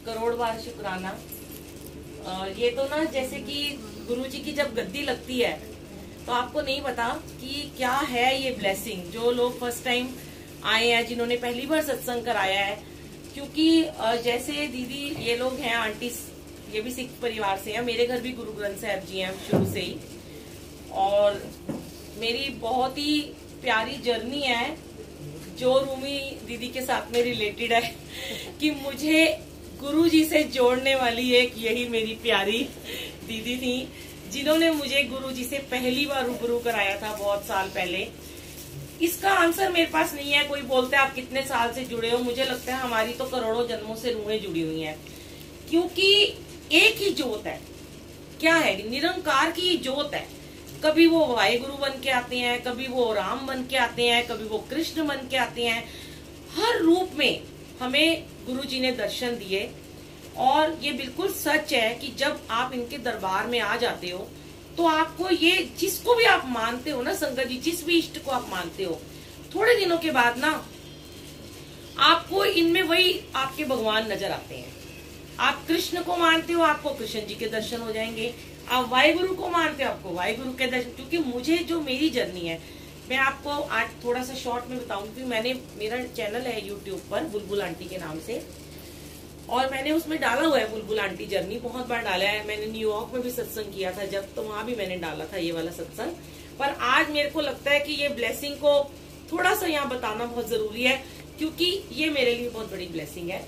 करोड़ बार शुक्राना। ये तो ना जैसे कि गुरुजी की जब गद्दी लगती है तो आपको नहीं पता कि क्या है ये ब्लेसिंग। जो लोग फर्स्ट टाइम आए हैं, जिन्होंने पहली बार सत्संग कराया है, क्योंकि जैसे दीदी ये लोग हैं, आंटी ये भी सिख परिवार से हैं, मेरे घर भी गुरु ग्रंथ साहब जी हैं शुरू से ही, और मेरी बहुत ही प्यारी जर्नी है जो रूमी दीदी के साथ में रिलेटेड है कि मुझे गुरु जी से जोड़ने वाली एक यही मेरी प्यारी दीदी थी, जिन्होंने मुझे गुरु जी से पहली बार रूबरू कराया था बहुत साल पहले। इसका आंसर मेरे पास नहीं है। कोई बोलता है आप कितने साल से जुड़े हो, मुझे लगता है हमारी तो करोड़ों जन्मों से रूहें जुड़ी हुई हैं, क्योंकि एक ही जोत है। क्या है? निरंकार की जोत है। कभी वो वाहेगुरु बन के आते हैं, कभी वो राम बन के आते हैं, कभी वो कृष्ण बन के आते हैं। हर रूप में हमें गुरु जी ने दर्शन दिए, और ये बिल्कुल सच है कि जब आप इनके दरबार में आ जाते हो तो आपको ये, जिसको भी आप मानते हो ना संगत जी, जिस भी इष्ट को आप मानते हो, थोड़े दिनों के बाद ना आपको इनमें वही आपके भगवान नजर आते हैं। आप कृष्ण को मानते हो, आपको कृष्ण जी के दर्शन हो जाएंगे। आप वाहेगुरु को मानते हो, आपको वाहेगुरु के दर्शन। क्योंकि मुझे जो मेरी जर्नी है, मैं आपको आज थोड़ा सा शॉर्ट में बताऊंगी। मैंने, मेरा चैनल है यूट्यूब पर बुलबुल आंटी के नाम से, और मैंने उसमें डाला हुआ है बुलबुल आंटी जर्नी, बहुत बार डाला है। मैंने न्यूयॉर्क में भी सत्संग किया था जब, तो वहां भी मैंने डाला था ये वाला सत्संग। पर आज मेरे को लगता है कि ये ब्लेसिंग को थोड़ा सा यहाँ बताना बहुत जरूरी है, क्योंकि ये मेरे लिए बहुत बड़ी ब्लेसिंग है।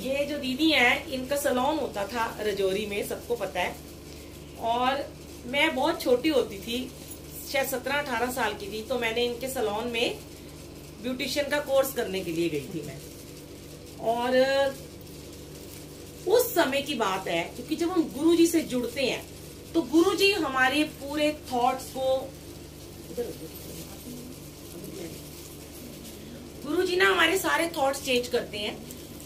ये जो दीदी है, इनका सैलून होता था रजौरी में, सबको पता है। और मैं बहुत छोटी होती थी, शायद 17-18 साल की थी, तो मैंने इनके सैलून में ब्यूटिशियन का कोर्स करने के लिए गई थी मैं। और उस समय की बात है, क्योंकि जब हम गुरु जी से जुड़ते हैं तो गुरु जी हमारे पूरे थॉट्स को, गुरु जी ना हमारे सारे थॉट्स चेंज करते हैं।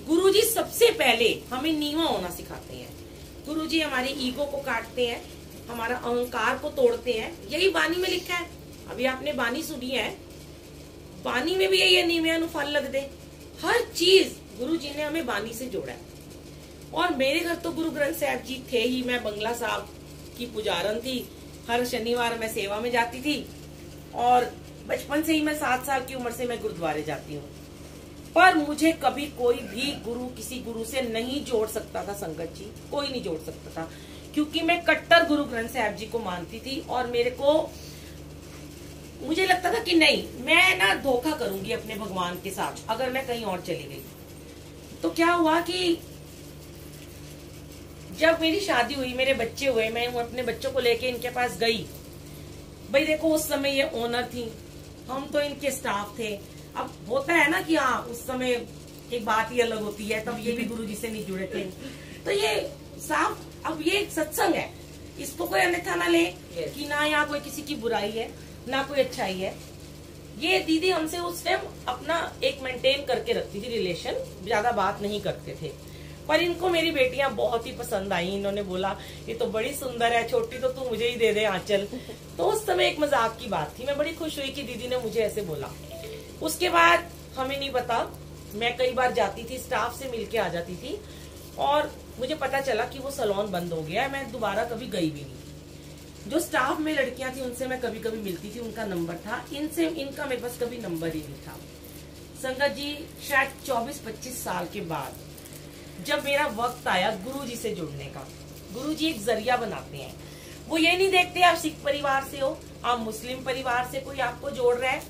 गुरु जी सबसे पहले हमें नीवा होना सिखाते हैं। गुरु जी हमारे ईगो को काटते हैं, हमारा अहंकार को तोड़ते हैं। यही बानी में लिखा है, अभी आपने बानी सुनी है, बानी में भी यही है, नीवे नु फल लग दे। हर चीज गुरु जी ने हमें बानी से जोड़ा है। और मेरे घर तो गुरु ग्रंथ साहब जी थे ही। मैं बंगला साहब की पुजारन थी, हर शनिवार मैं सेवा में जाती थी, और बचपन से ही मैं 7 साल की उम्र से मैं गुरुद्वारे जाती हूँ। पर मुझे कभी कोई भी गुरु किसी गुरु से नहीं जोड़ सकता था संगत जी, कोई नहीं जोड़ सकता था, क्योंकि मैं कट्टर गुरु ग्रंथ साहब जी को मानती थी। और मुझे लगता था कि नहीं, मैं ना धोखा करूंगी अपने भगवान के साथ अगर मैं कहीं और चली गई। तो क्या हुआ कि जब मेरी शादी हुई, मेरे बच्चे हुए, मैं अपने बच्चों को लेके इनके पास गई। भाई देखो, उस समय ये ओनर थी, हम तो इनके स्टाफ थे। अब होता है ना कि हाँ, उस समय एक बात ही अलग होती है, तब ये भी गुरु जी से नहीं जुड़े थे। तो ये साफ, अब ये सत्संग है, इसको कोई अन्यथा ना ले कि ना यहाँ कोई किसी की बुराई है ना कोई अच्छाई है। ये दीदी हमसे उस टाइम अपना एक मेंटेन करके रखती थी रिलेशन, ज्यादा बात नहीं करते थे। पर इनको मेरी बेटियां बहुत ही पसंद आई। इन्होंने बोला ये तो बड़ी सुंदर है, छोटी तो तू मुझे ही दे दे आंचल। तो उस समय एक मजाक की बात थी, मैं बड़ी खुश हुई कि दीदी ने मुझे ऐसे बोला। उसके बाद हमें नहीं पता, मैं कई बार जाती थी, स्टाफ से मिलके आ जाती थी, और मुझे पता चला कि वो सैलून बंद हो गया है। मैं दोबारा कभी गई भी नहीं। जो स्टाफ में लड़कियां थी उनसे मैं कभी कभी मिलती थी, उनका नंबर था, इनका मेरे पास कभी नंबर ही नहीं था। संगत जी, शायद 24-25 साल के बाद जब मेरा वक्त आया गुरु जी से जुड़ने का, गुरु जी एक जरिया बनाते हैं। वो ये नहीं देखते आप सिख परिवार से हो, आप मुस्लिम परिवार से कोई आपको जोड़ रहा है,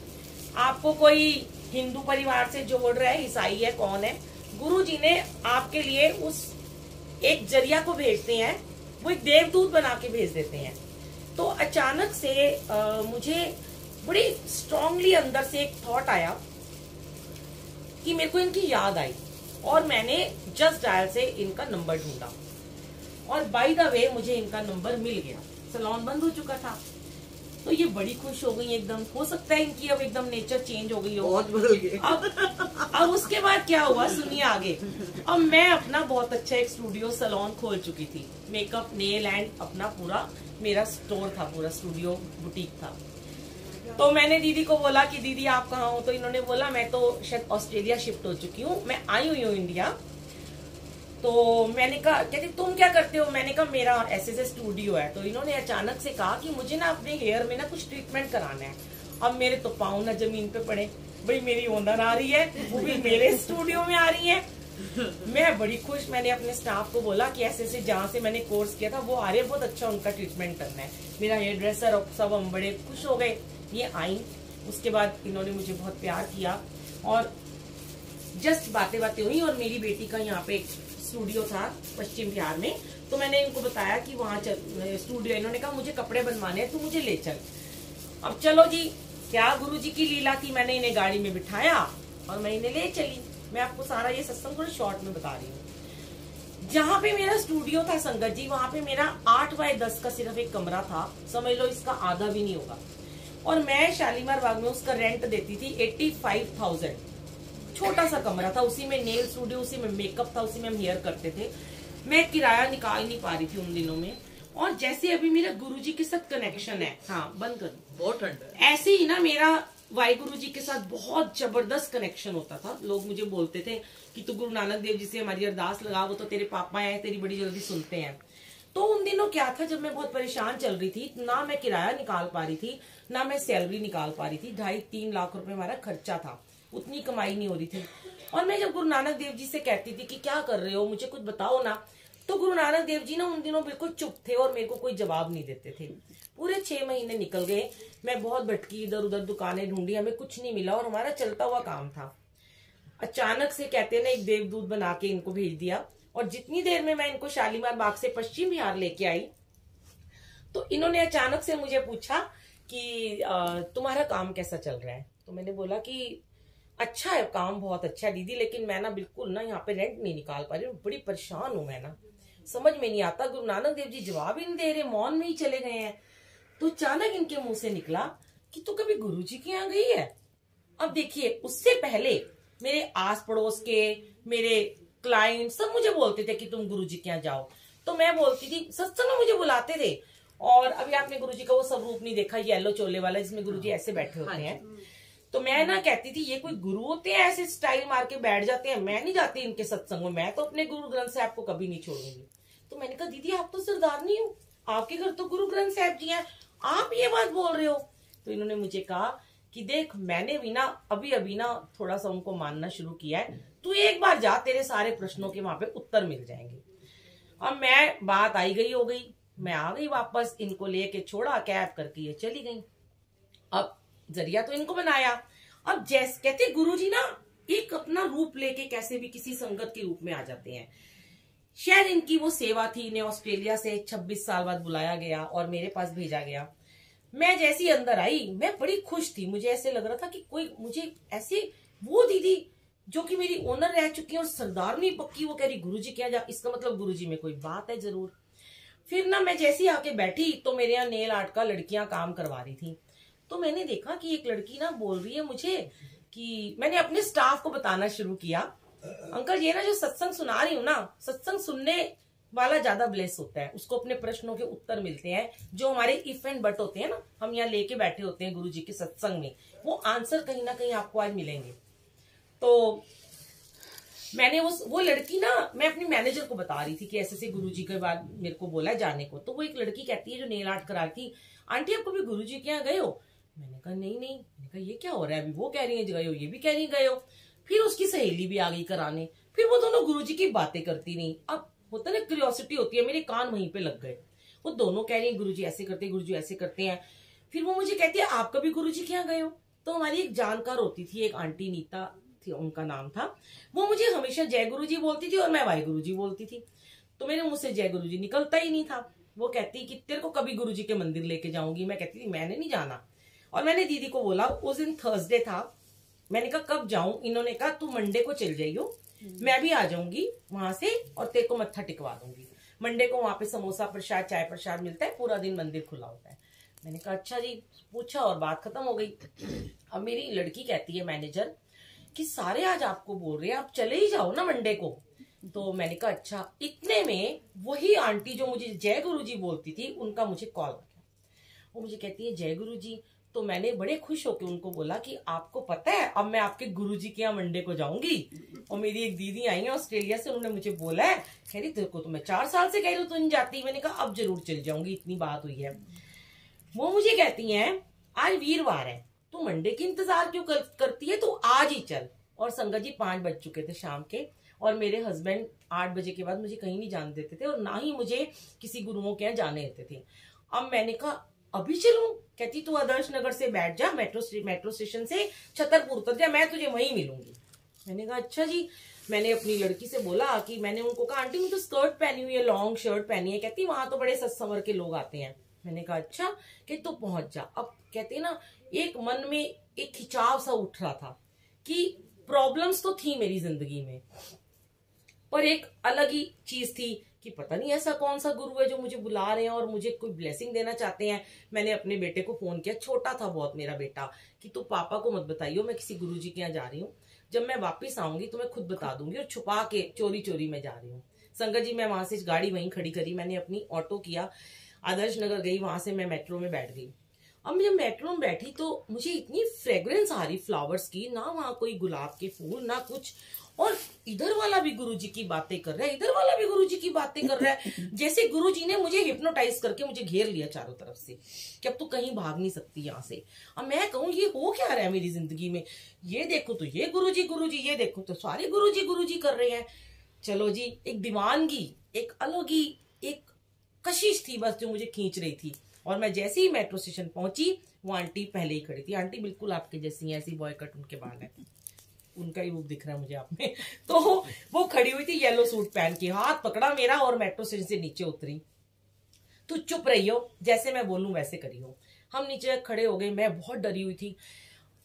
आपको कोई हिंदू परिवार से जोड़ रहा है, ईसाई है, कौन है। गुरु जी ने आपके लिए उस एक जरिया को भेजते हैं, वो एक देवदूत बना के भेज देते हैं। तो अचानक से मुझे बड़ी स्ट्रांगली अंदर से एक थॉट आया कि मेरे को इनकी याद आई, और मैंने जस्ट डायल से इनका नंबर ढूंढा, और बाय द वे मुझे इनका नंबर मिल गया। सैलून बंद हो चुका था, तो ये बड़ी खुश हो गई एकदम। हो सकता है इनकी अब एकदम नेचर चेंज हो गई हो, बहुत बदल गई। अब उसके बाद क्या हुआ सुनिए आगे। अब मैं अपना बहुत अच्छा एक स्टूडियो सैलून खोल चुकी थी, मेकअप, नेल एंड अपना पूरा मेरा स्टोर था, पूरा स्टूडियो बुटीक था। तो मैंने दीदी को बोला कि दीदी आप कहाँ हो, तो इन्होंने बोला मैं तो शायद ऑस्ट्रेलिया शिफ्ट हो चुकी हूँ, मैं आई हुई हूँ इंडिया, तो मैंने कहा, कहते तुम क्या करते हो? मैंने कहा मेरा ऐसे स्टूडियो है। तो इन्होंने अचानक से कहा कि मुझे ना अपने हेयर में ना कुछ ट्रीटमेंट कराना है। अब मेरे तो पाँव ना जमीन पे पड़े, भाई मेरी ओनर आ रही है, वो भी मेरे स्टूडियो में आ रही है। मैं बड़ी खुश, मैंने अपने स्टाफ को बोला कि ऐसे जहाँ से मैंने कोर्स किया था वो आ रहे हैं, बहुत अच्छा उनका ट्रीटमेंट करना है। मेरा हेयर ड्रेसर और सब हम बड़े खुश हो गए। ये आई, उसके बाद इन्होंने मुझे बहुत प्यार किया और जस्ट बातें हुई। और मेरी बेटी का यहाँ पे एक स्टूडियो था पश्चिम बिहार में, तो मैंने इनको बताया कि वहाँ स्टूडियो। इन्होंने कहा मुझे कपड़े बनवाने हैं, तू मुझे ले चल। अब चलो जी, क्या गुरुजी की लीला थी, मैंने इन्हें गाड़ी में बिठाया और मैं इन्हें ले चली। मैं आपको सारा ये सत्संग थोड़ा शॉर्ट में बता रही हूँ। जहाँ पे मेरा स्टूडियो था संगत जी, वहां पे मेरा 8 बाय 10 का सिर्फ एक कमरा था, समझ लो इसका आधा भी नहीं होगा। और मैं शालीमार बाग में उसका रेंट देती थी 85,000। छोटा सा कमरा था, उसी में नेल स्टूडियो, उसी में मेकअप था, उसी में हम हेयर करते थे। मैं किराया निकाल नहीं पा रही थी उन दिनों में। और जैसे अभी मेरा गुरुजी के साथ कनेक्शन है, हाँ बंद कर, बहुत ठंड है, ऐसे ही ना मेरा वाहिगुरु जी के साथ बहुत जबरदस्त कनेक्शन होता था। लोग मुझे बोलते थे कि तू गुरु नानक देव जी से हमारी अरदास लगा, वो तो तेरे पापा हैं, तेरी बड़ी जल्दी सुनते हैं। तो उन दिनों क्या था, जब मैं बहुत परेशान चल रही थी, ना मैं किराया निकाल पा रही थी, ना मैं सैलरी निकाल पा रही थी। 2.5-3 लाख रुपए हमारा खर्चा था, उतनी कमाई नहीं हो रही थी। और मैं जब गुरु नानक देव जी से कहती थी कि क्या कर रहे हो, मुझे कुछ बताओ ना, तो गुरु नानक देव जी ना उन दिनों बिल्कुल चुप थे और मेरे को कोई जवाब नहीं देते थे। पूरे 6 महीने निकल गए, मैं बहुत भटकी, इधर उधर दुकानें ढूंढी, हमें कुछ नहीं मिला और हमारा चलता हुआ काम था। अचानक से कहते ना एक देवदूत बना के इनको भेज दिया। और जितनी देर में मैं इनको शालीमार बाग से पश्चिम बिहार लेके आई, तो इन्होंने अचानक से मुझे पूछा कि तुम्हारा काम कैसा चल रहा है। तो मैंने बोला कि अच्छा है, काम बहुत अच्छा है दीदी, लेकिन मैं ना बिल्कुल ना यहाँ पे रेंट नहीं निकाल पा रही हूँ, बड़ी परेशान हूं मैं ना, समझ में नहीं आता। गुरु नानक देव जी जवाब ही नहीं दे रहे, मौन में ही चले गए हैं। तो अचानक इनके मुंह से निकला कि तू कभी गुरु जी के यहाँ गई है? अब देखिए, उससे पहले मेरे आस पड़ोस के, मेरे क्लाइंट सब मुझे बोलते थे कि तुम गुरु जी के यहाँ जाओ। तो मैं बोलती थी, सत्संग में मुझे बुलाते थे। और अभी आपने गुरु जी का वो स्वरूप नहीं देखा, येलो चोले वाला, जिसमें गुरु जी ऐसे बैठे होते हैं। तो मैं ना कहती थी ये कोई गुरु होते हैं ऐसे स्टाइल मार के बैठ जाते हैं, मैं नहीं जाती इनके सत्संग में, मैं तो अपने गुरु ग्रंथ साहब को कभी नहीं छोड़ूंगी। तो मैंने कहा दीदी आप तो सरदार नहीं हो, आपके घर तो गुरु ग्रंथ साहब जी हैं, आप ये बात बोल रहे हो? तो इन्होंने मुझे कहा कि देख, मैंने भी ना अभी ना थोड़ा सा उनको मानना शुरू किया है, तू एक बार जा, तेरे सारे प्रश्नों के वहां पे उत्तर मिल जाएंगे। अब मैं बात आई गई हो गई, मैं आ गई वापस, इनको लेके छोड़ा, कैब करके ये चली गई। अब जरिया तो इनको बनाया। अब जैसे कहते गुरुजी ना एक अपना रूप लेके कैसे भी किसी संगत के रूप में आ जाते हैं। शायद इनकी वो सेवा थी, इन्हें ऑस्ट्रेलिया से 26 साल बाद बुलाया गया और मेरे पास भेजा गया। मैं जैसी अंदर आई, मैं बड़ी खुश थी, मुझे ऐसे लग रहा था कि कोई मुझे ऐसे, वो दीदी जो कि मेरी ओनर रह चुकी है और सरदार नहीं पक्की, वो कह रही गुरुजी क्या जा, इसका मतलब गुरुजी में कोई बात है जरूर। फिर ना मैं जैसी आके बैठी, तो मेरे यहाँ नेल आर्ट का लड़कियां काम करवा रही थी। तो मैंने देखा कि एक लड़की ना बोल रही है मुझे कि, मैंने अपने स्टाफ को बताना शुरू किया, अंकल ये ना जो सत्संग सुना रही हूँ ना, सत्संग सुनने वाला ज्यादा ब्लेस होता है, उसको अपने प्रश्नों के उत्तर मिलते हैं। जो हमारे इफ एंड बट होते हैं ना, हम यहाँ लेके बैठे होते हैं गुरुजी के सत्संग में, वो आंसर कहीं ना कहीं आपको आज मिलेंगे। तो मैंने वो लड़की ना, मैं अपनी मैनेजर को बता रही थी कि ऐसे से गुरुजी के बाद मेरे को बोला जाने को। तो वो एक लड़की कहती है जो नेल आर्ट करा रही थी, आंटी आप कभी गुरुजी के यहाँ गए हो? मैंने कहा नहीं। मैंने कहा ये क्या हो रहा है, अभी वो कह रही है गए हो, ये भी कह रही गए हो। फिर उसकी सहेली भी आ गई कराने, फिर वो दोनों गुरुजी की बातें करती नहीं। अब होता ना क्यूरियोसिटी होती है, मेरे कान वहीं पे लग गए। वो दोनों कह रही है गुरुजी ऐसे करते हैं, गुरुजी ऐसे करते हैं। फिर वो मुझे कहती है आप कभी गुरुजी के यहाँ गए हो? तो हमारी एक जानकार होती थी, एक आंटी नीता थी उनका नाम था, वो मुझे हमेशा जय गुरुजी बोलती थी और मैं वाहिगुरु जी बोलती थी। तो मेरे मुंह से जय गुरुजी निकलता ही नहीं था। वो कहती कि तेरे को कभी गुरुजी के मंदिर लेके जाऊंगी। मैं कहती थी मैंने नहीं जाना। और मैंने दीदी को बोला, उस दिन थर्सडे था, मैंने कहा कब जाऊं? इन्होंने कहा तू मंडे को चल जाइयो, मैं भी आ जाऊंगी वहां से और तेरे को मत्था टिकवा दूंगी। मंडे को वहां पे समोसा प्रसाद, चाय प्रसाद मिलता है, पूरा दिन मंदिर खुला होता है। मैंने कहा अच्छा जी, पूछा और बात खत्म हो गई। अब मेरी लड़की कहती है मैनेजर कि सारे आज आपको बोल रहे हैं, आप चले ही जाओ ना मंडे को। तो मैंने कहा अच्छा। इतने में वही आंटी जो मुझे जय गुरु जी बोलती थी, उनका मुझे कॉल आ गया। वो मुझे कहती है जय गुरु जी, तो मैंने बड़े खुश होकर उनको बोला कि आपको पता है अब मैं आपके गुरुजी के यहाँ मंडे को जाऊंगी। और मेरी एक दीदी आई है ऑस्ट्रेलिया से, उन्होंने मुझे बोला है, कह रही तेरे को तो मैं 4 साल से कह रही हूँ तू नहीं जाती। मैंने कहा अब जरूर चल जाऊंगी, इतनी बात हुई है। वो मुझे कहती हैं आज वीरवार है, तू मंडे की इंतजार क्यों करती है, तू आज ही चल। और संगत जी 5 बज चुके थे शाम के, और मेरे हस्बैंड 8 बजे के बाद मुझे कहीं नहीं जाने देते थे और ना ही मुझे किसी गुरुओं के यहाँ जाने देते थे। अब मैंने कहा अभी चलूं? कहती तू आदर्श नगर से बैठ जा, मेट्रो स्टेशन से छतरपुर उतर जा, मैं तुझे वहीं मिलूंगी। मैंने कहा अच्छा जी। मैंने अपनी लड़की से बोला कि मैंने उनको कहा आंटी मैं तो स्कर्ट पहनी हुई है, लॉन्ग शर्ट पहनी है। कहती वहां तो बड़े सत्संवर के लोग आते हैं। मैंने कहा अच्छा, कि तू पहुंच जा। अब कहते ना एक मन में एक खिंचाव सा उठ रहा था कि प्रॉब्लम्स तो थी मेरी जिंदगी में, पर एक अलग ही चीज थी कि पता नहीं ऐसा कौन सा गुरु है जो मुझे बुला रहे हैं और मुझे कोई ब्लेसिंग देना चाहते हैं। मैंने अपने बेटे को फोन किया, छोटा था बहुत मेरा बेटा, कि तू पापा को मत बताइयो मैं किसी गुरुजी के यहाँ जा रही हूँ, जब मैं वापस आऊंगी तो मैं खुद बता दूंगी, और छुपा के चोरी चोरी मैं जा रही हूँ। संगत जी मैं वहां से गाड़ी वहीं खड़ी करी, मैंने अपनी ऑटो किया, आदर्श नगर गई, वहां से मैं मेट्रो में बैठ गई। अब जब मेट्रो में बैठी तो मुझे इतनी फ्रेग्रेंस आ रही फ्लावर्स की, ना वहां कोई गुलाब के फूल ना कुछ, और इधर वाला भी गुरुजी की बातें कर रहा है, इधर वाला भी गुरुजी की बातें कर रहा है, जैसे गुरुजी ने मुझे हिप्नोटाइज करके मुझे घेर लिया चारों तरफ से कि अब तो कहीं भाग नहीं सकती यहाँ से। अब मैं कहूँ ये हो क्या रहा है मेरी जिंदगी में, ये देखो तो ये गुरुजी गुरुजी, ये देखो तो सारे गुरुजी गुरुजी कर रहे हैं। चलो जी, एक दीवानगी, एक अलग ही एक कशिश थी बस जो मुझे खींच रही थी। और मैं जैसे ही मेट्रो स्टेशन पहुंची, वो आंटी पहले ही खड़ी थी। आंटी बिल्कुल आपके जैसी है, ऐसी बॉय कट उनके बाल है, उनका ही रूप दिख रहा है मुझे आप में। तो वो खड़ी हुई थी येलो सूट पहन के, हाथ पकड़ा मेरा और मेट्रो स्टेशन से नीचे उतरी। तू चुप रही हो, जैसे मैं बोलूं वैसे करी हो। हम नीचे खड़े हो गए, मैं बहुत डरी हुई थी।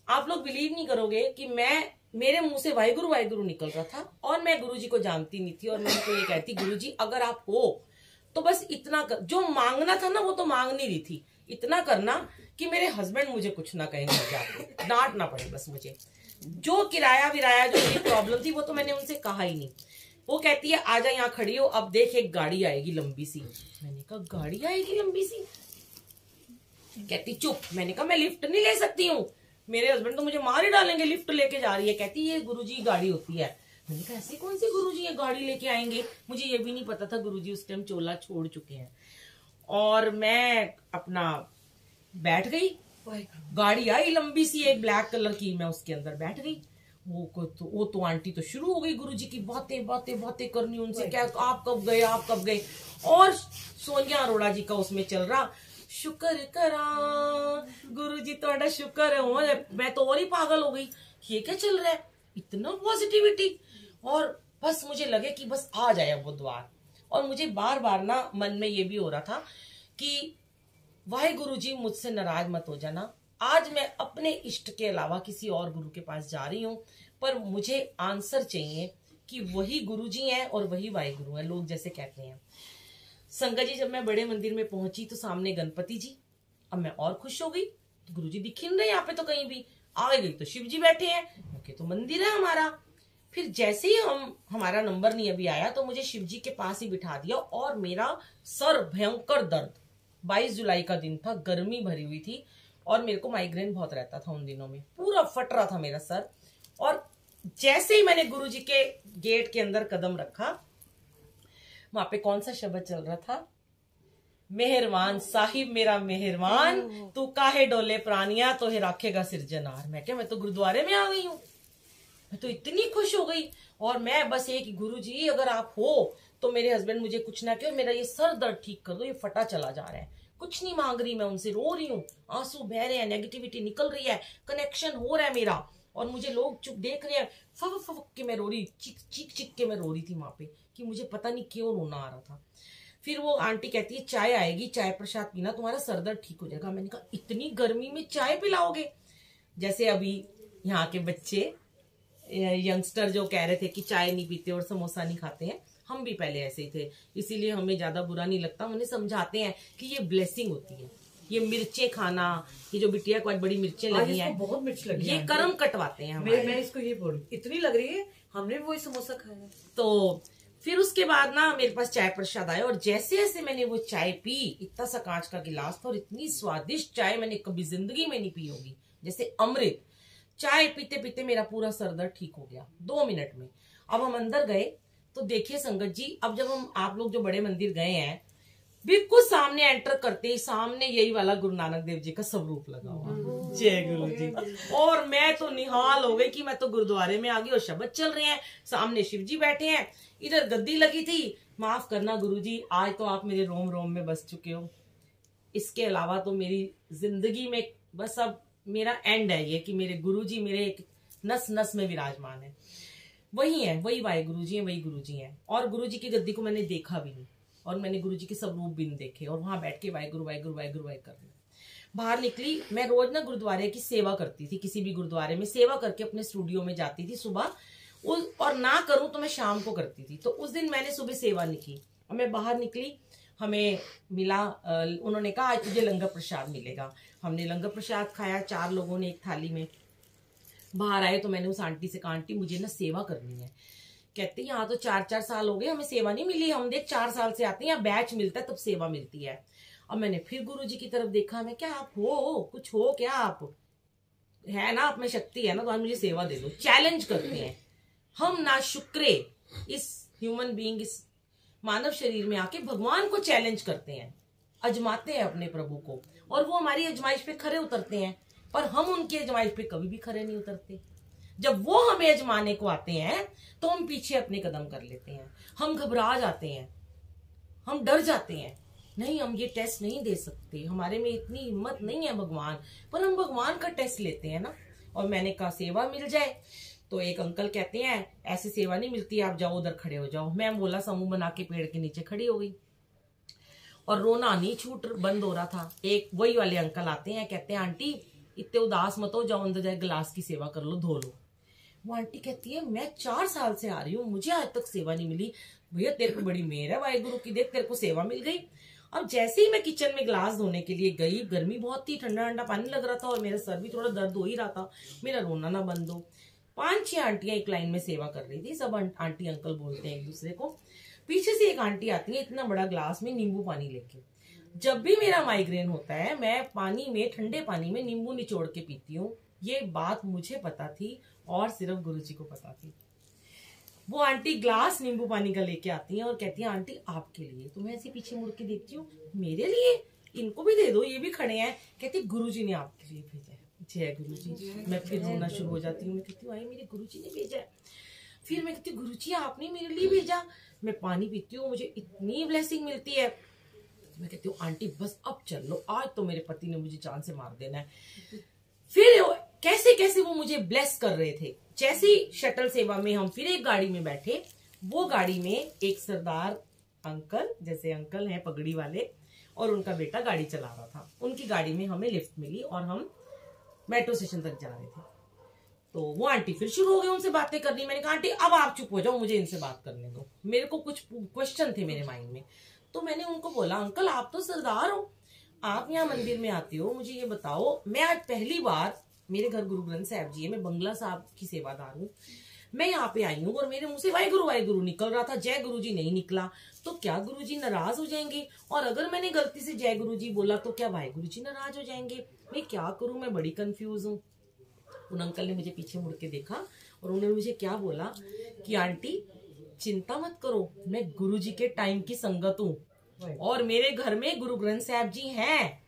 आप लोग बिलीव नहीं करोगे कि मेरे मुंह से वाहिगुरु वाहिगुरु निकल रहा था, और मैं गुरुजी को जानती नहीं थी। और मैं उनको ये कहती, गुरुजी अगर आप हो तो बस इतना कर, जो मांगना था ना वो तो मांग नहीं रही थी, इतना करना कि मेरे हस्बैंड मुझे कुछ ना कहेंगे, जाके डांट ना पड़े बस मुझे। जो किराया विराया जो मेरी प्रॉब्लम थी वो तो मैंने उनसे कहा ही नहीं। वो कहती है आजा यहाँ खड़ी हो, अब देख एक गाड़ी आएगी लंबी सी। मैंने कहा गाड़ी आएगी लंबी सी? कहती चुप। मैंने कहा मैं लिफ्ट नहीं ले सकती हूँ, मेरे हस्बैंड तो मुझे मार ही डालेंगे, लिफ्ट लेके जा रही है। कहती ये गुरुजी गाड़ी होती है। मैंने कहा ऐसे कौन से गुरुजी है गाड़ी लेके आएंगे, मुझे ये भी नहीं पता था गुरुजी उस टाइम चोला छोड़ चुके हैं। और मैं अपना बैठ गई, गाड़ी आई लंबी सी एक ब्लैक कलर की, मैं उसके अंदर बैठ गई। वो तो आंटी तो शुरू हो गई गुरुजी की बातें बातें बातें करनी उनसे, क्या आप कब गए आप कब गए। और सोनिया अरोड़ा जी का उसमें चल रहा, शुक्र करा गुरुजी तोड़ा शुक्र हो। मैं तो और ही पागल हो गई, ये क्या चल रहा है, इतना पॉजिटिविटी। और बस मुझे लगे कि बस आ जाए बुधवार। और मुझे बार बार ना मन में ये भी हो रहा था कि वाहिगुरु जी मुझसे नाराज मत हो जाना, आज मैं अपने इष्ट के अलावा किसी और गुरु के पास जा रही हूँ, पर मुझे आंसर चाहिए कि वही गुरु जी हैं और वही वाहिगुरु हैं, लोग जैसे कहते हैं। संगत जी जब मैं बड़े मंदिर में पहुंची तो सामने गणपति जी, अब मैं और खुश हो गई, गुरु जी दिख ही नहीं रहे यहाँ पे तो कहीं भी। आ गई तो शिव जी बैठे हैं, ओके तो मंदिर है हमारा। फिर जैसे ही हमारा नंबर नहीं अभी आया तो मुझे शिव जी के पास ही बिठा दिया, और मेरा सर भयंकर दर्द, 22 जुलाई का दिन था, गर्मी भरी हुई थी और मेरे को माइग्रेन बहुत रहता था उन दिनों में, पूरा फट रहा था मेरा सर। और जैसे ही मैंने गुरुजी के गेट के अंदर कदम रखा, वहां पे कौन सा शब्द चल रहा था, मेहरबान साहिब मेरा मेहरबान, तू काहे डोले प्राणिया तो राखेगा सिरजनार। मैं क्या, मैं तो गुरुद्वारे में आ गई हूँ, मैं तो इतनी खुश हो गई। और मैं बस एक, गुरुजी अगर आप हो तो मेरे हस्बैंड मुझे कुछ ना कहे, मेरा ये सर दर्द ठीक कर दो, ये फटा चला जा रहा है। कुछ नहीं मांग रही मैं उनसे, रो रही हूँ, आंसू बह रहे हैं, नेगेटिविटी निकल रही है, कनेक्शन हो रहा है मेरा, और मुझे लोग चुप देख रहे हैं, फक फक के मैं रो रही, चीख चीख के मैं रो रही थी वहां पे, कि मुझे पता नहीं क्यों रोना आ रहा था। फिर वो आंटी कहती है चाय आएगी, चाय प्रसाद पीना, तुम्हारा सर दर्द ठीक हो जाएगा। मैंने कहा इतनी गर्मी में चाय पिलाओगे? जैसे अभी यहाँ के बच्चे यंगस्टर जो कह रहे थे कि चाय नहीं पीते और समोसा नहीं खाते हैं, हम भी पहले ऐसे ही थे, इसीलिए हमें ज्यादा बुरा नहीं लगता। उन्हें समझाते हैं कि ये ब्लेसिंग होती है, ये मिर्चें खाना, ये जो बिटिया को आज बड़ी मिर्चें लगी हैं, बहुत मिर्च लगी, ये कर्म कटवाते हैं। मैं इसको ये बोलूं, इतनी लग रही है, हमने भी वही समोसा खाया। तो फिर उसके बाद ना मेरे पास चाय प्रसाद आया, और जैसे जैसे मैंने वो चाय पी, इतना सा कांच का गिलास था और इतनी स्वादिष्ट चाय मैंने कभी जिंदगी में नहीं पी होगी, जैसे अमृत। चाय पीते पीते मेरा पूरा सर दर्द ठीक हो गया 2 मिनट में। अब हम अंदर गए तो देखिए संगत जी, अब जब हम आप लोग जो बड़े मंदिर गए हैं, बिल्कुल सामने एंटर करते ही सामने यही वाला गुरु नानक देव जी का स्वरूप लगा हुआ। जय गुरु जी। और मैं तो निहाल हो गई कि मैं तो गुरुद्वारे में आ गई और शब्द चल रहे हैं, सामने शिव जी बैठे हैं, इधर गद्दी लगी थी। माफ करना गुरु जी, आज तो आप मेरे रोम रोम में बस चुके हो। इसके अलावा तो मेरी जिंदगी में बस अब मेरा एंड है ये कि मेरे गुरु जी मेरे एक नस नस में विराजमान है। वही है, वही वाहिगुरु जी है, वही गुरु जी है। और गुरु जी की गद्दी को मैंने देखा भी नहीं, और मैंने गुरु जी के सब रूप भी नहीं देखे, और वहां बैठ के वाहिगुरु वाहिगुरु वाहिगुरु वाहिगुरु कर रही। बाहर निकली, मैं रोज ना गुरुद्वारे की सेवा करती थी, किसी भी गुरुद्वारे में सेवा करके अपने स्टूडियो में जाती थी सुबह, और ना करूं तो मैं शाम को करती थी। तो उस दिन मैंने सुबह सेवा नहीं की, और मैं बाहर निकली, हमें मिला, उन्होंने कहा आज तुझे लंगर प्रसाद मिलेगा। हमने लंगर प्रसाद खाया 4 लोगों ने एक थाली में। बाहर आए तो मैंने उस आंटी से कहा, आंटी मुझे ना सेवा करनी है। कहते यहाँ तो 4-4 साल हो गए हमें सेवा नहीं मिली, हम देख 4 साल से आते हैं, यहाँ बैच मिलता है तब सेवा मिलती है। अब मैंने फिर गुरु जी की तरफ देखा, मैं क्या आप हो, कुछ हो क्या, आप है ना, आप में शक्ति है ना, तो आप मुझे सेवा दे दो। चैलेंज करते हैं हम ना शुक्रे, इस ह्यूमन बीइंग, इस मानव शरीर में आके भगवान को चैलेंज करते हैं, अजमाते हैं अपने प्रभु को, और वो हमारी अजमाइश पे खरे उतरते हैं, पर हम उनकी अजमाइश पे कभी भी खरे नहीं उतरते। जब वो हमें अजमाने को आते हैं तो हम पीछे अपने कदम कर लेते हैं, हम घबरा जाते हैं, हम डर जाते हैं, नहीं हम ये टेस्ट नहीं दे सकते, हमारे में इतनी हिम्मत नहीं है भगवान, पर हम भगवान का टेस्ट लेते हैं ना। और मैंने कहा सेवा मिल जाए, तो एक अंकल कहते हैं ऐसे सेवा नहीं मिलती, आप जाओ उधर खड़े हो जाओ। मैं बोला समूह बना के पेड़ के नीचे खड़ी हो गई, और रोना नहीं छूट बंद हो रहा था। एक वही वाले अंकल आते हैं, कहते हैं आंटी इतने उदास मत हो, जाओ अंदर जाए गिलास की सेवा कर लो, धो लो। वो आंटी कहती है मैं 4 साल से आ रही हूँ, मुझे आज तक सेवा नहीं मिली। भैया तेरे को बड़ी मेहर है वाहिगुरु की, देख तेरे को सेवा मिल गई। अब जैसे ही मैं किचन में गिलास धोने के लिए गई, गर्मी बहुत थी, ठंडा ठंडा पानी लग रहा था, और मेरा सर भी थोड़ा दर्द हो ही रहा था, मेरा रोना ना बंद हो। 5-6 आंटियां एक लाइन में सेवा कर रही थी, सब आंटी अंकल बोलते हैं एक दूसरे को। पीछे से एक आंटी आती है इतना बड़ा ग्लास में नींबू पानी लेके। जब भी मेरा माइग्रेन होता है मैं पानी में, ठंडे पानी में नींबू निचोड़ के पीती हूँ। ये बात मुझे पता थी और सिर्फ गुरुजी को पता थी। वो आंटी ग्लास नींबू पानी का लेके आती हैं और कहती है आंटी आपके लिए। तो मैं ऐसे पीछे मुड़ के देखती हूँ, मेरे लिए, इनको भी दे दो, ये भी खड़े हैं। कहती गुरुजी ने आपके लिए भेजा है। जय गुरुजी। मैं फिर रोना शुरू हो जाती हूँ, मैं कहती हूँ मेरे गुरुजी ने भेजा है। फिर मैं कहती हूँ गुरुजी आपने मेरे लिए भेजा। मैं पानी पीती हूँ, मुझे इतनी ब्लेसिंग मिलती है। मैं कहती हूँ आंटी बस अब चल लो, आज तो मेरे पति ने मुझे जान से मार देना है। फिर कैसे कैसे वो मुझे ब्लेस कर रहे थे। जैसे शटल सेवा में हम फिर एक गाड़ी में बैठे, वो गाड़ी में एक सरदार अंकल, जैसे अंकल हैं पगड़ी वाले, और उनका बेटा गाड़ी चला रहा था। उनकी गाड़ी में हमें लिफ्ट मिली और हम मेट्रो स्टेशन तक जा रहे थे। तो वो आंटी फिर शुरू हो गई उनसे बातें करनी। मैंने कहा आंटी अब आप चुप हो जाओ, मुझे इनसे बात करने दो, मेरे को कुछ क्वेश्चन थे मेरे माइंड में। तो मैंने उनको बोला अंकल आप तो सरदार हो, आप यहाँ मंदिर में आते हो, मुझे ये बताओ, मैं आज पहली बार, मेरे घर गुरु ग्रंथ साहब जी है, मैं बंगला साहब की सेवादार हूँ, मैं यहाँ पे आई हूँ और मेरे मुंह से वाहिगुरु वाहिगुरु निकल रहा था, जय गुरु जी नहीं निकला, तो क्या गुरु जी नाराज हो जाएंगे? और अगर मैंने गलती से जय गुरु जी बोला तो क्या वाहिगुरु जी नाराज हो जाएंगे? मैं क्या करूं, मैं बड़ी कंफ्यूज हूँ। उन अंकल ने मुझे पीछे मुड़ के देखा और उन्होंने मुझे क्या बोला कि आंटी चिंता मत करो, मैं गुरु जी के टाइम की संगत हूँ और मेरे घर में गुरु ग्रंथ साहब जी हैं।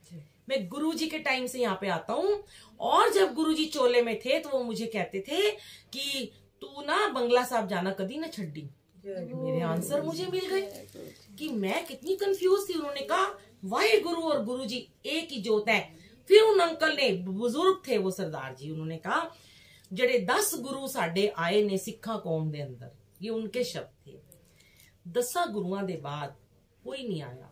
मैं गुरु जी के टाइम से यहाँ पे आता हूँ, और जब गुरु जी चोले में थे तो वो मुझे कहते थे कि तू ना बंगला साहब जाना कदी ना छड्डी। मेरे आंसर मुझे मिल गए कि मैं कितनी कंफ्यूज थी। उन्होंने कहा वाहे गुरु और गुरु जी एक ही जोत है। फिर उन अंकल ने, बुजुर्ग थे वो सरदार जी, उन्होंने कहा जड़े 10 गुरु साडे आए ने सिखा कौम दे अंदर, ये उनके शब्द थे। 10 गुरुआं दे बाद कोई नहीं आया।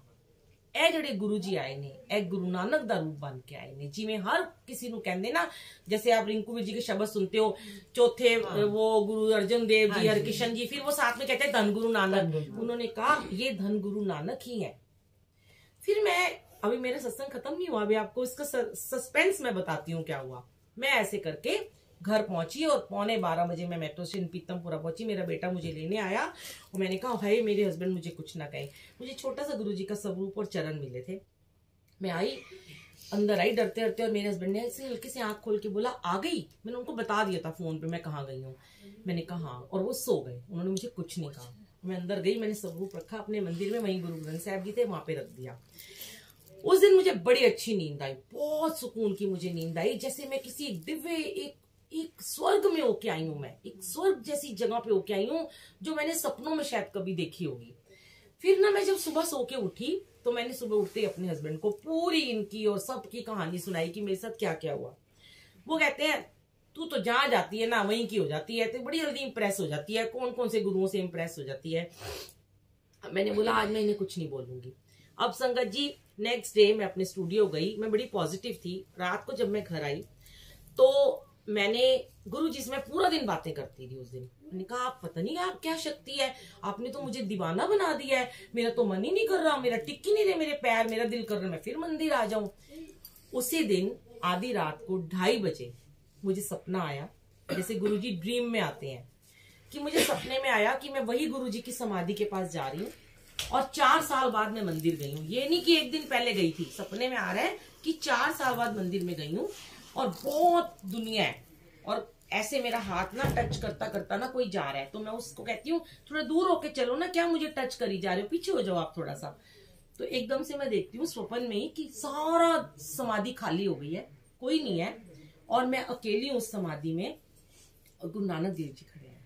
ए जड़े गुरु जी आए ने, ए गुरु नानक दा रूप बन के आए ने। जिमें हर किसी को कहते ना, जैसे आप रिंकू जी के शब्द सुनते हो, चौथे वो गुरु अर्जन देव जी, हरकिशन जी, फिर वो साथ में कहते हैं धन गुरु नानक। उन्होंने कहा ये धन गुरु नानक ही है। फिर मैं, अभी मेरा सत्संग खत्म नहीं हुआ, अभी आपको इसका सस्पेंस मैं बताती हूँ क्या हुआ। मैं ऐसे करके घर पहुंची और 11:15 मैं मेट्रो स्टेशन पीतमपुरा पहुंची। मेरा बेटा मुझे लेने आया और मैंने कहा भाई मेरे हस्बैंड मुझे कुछ ना कहे। मुझे छोटा सा गुरुजी का स्वरूप और चरण मिले थे। मैं आई, अंदर आई डरते डरते, और मेरे हस्बैंड ने ऐसे हल्के से आंख खोल के बोला आ गई। मैंने उनको बता दिया था फोन पे मैं कहाँ गई हूँ। मैंने कहा हाँ, और वो सो गए, उन्होंने मुझे कुछ नहीं कहा। मैं अंदर गई, मैंने स्वरूप रखा अपने मंदिर में, वहीं गुरु ग्रंथ साहब जी थे वहां पे रख दिया। उस दिन मुझे बड़ी अच्छी नींद आई, बहुत सुकून की मुझे नींद आई, जैसे मैं किसी दिव्य एक स्वर्ग में होके आई हूं। मैं एक स्वर्ग जैसी जगह पे होके आई हूँ जो मैंने सपनों में शायद कभी देखी होगी। फिर ना मैं जब सुबह सो के उठी तो मैंने सुबह उठते ही अपने हस्बैंड को पूरी इनकी और सबकी कहानी सुनाई कि मेरे साथ क्या क्या हुआ। वो कहते हैं तू तो जहां जाती है ना वहीं की हो जाती है, तो बड़ी जल्दी इंप्रेस हो जाती है, कौन कौन से गुरुओं से इंप्रेस हो जाती है। मैंने बोला आज मैं इन्हें कुछ नहीं बोलूंगी। अब संगत जी नेक्स्ट डे मैं अपने स्टूडियो गई, मैं बड़ी पॉजिटिव थी। रात को जब मैं घर आई तो मैंने गुरुजी से मैं पूरा दिन बातें करती थी उस दिन। मैंने कहा आप पता नहीं आप क्या शक्ति है, आपने तो मुझे दीवाना बना दिया है, मेरा तो मन ही नहीं कर रहा, मेरा टिक ही नहीं रहे मेरे पैर, मेरा दिल कर रहा मैं फिर मंदिर आ जाऊं। उसी दिन आधी रात को 2:30 बजे मुझे सपना आया, जैसे गुरुजी ड्रीम में आते हैं, कि मुझे सपने में आया कि मैं वही गुरुजी की समाधि के पास जा रही हूँ और 4 साल बाद मैं मंदिर गई हूँ। ये नहीं कि एक दिन पहले गई थी, सपने में आ रहा है कि 4 साल बाद मंदिर में गई हूँ और बहुत दुनिया है और ऐसे मेरा हाथ ना टच करता करता ना कोई जा रहा है। तो मैं उसको कहती हूँ थोड़ा दूर होके चलो ना, क्या मुझे टच करी जा रहे हो, पीछे हो जाओ आप थोड़ा सा। तो एकदम से मैं देखती हूँ स्वप्न में ही कि सारा समाधि खाली हो गई है, कोई नहीं है और मैं अकेली हूँ उस समाधि में और गुरु नानक देव जी खड़े हैं।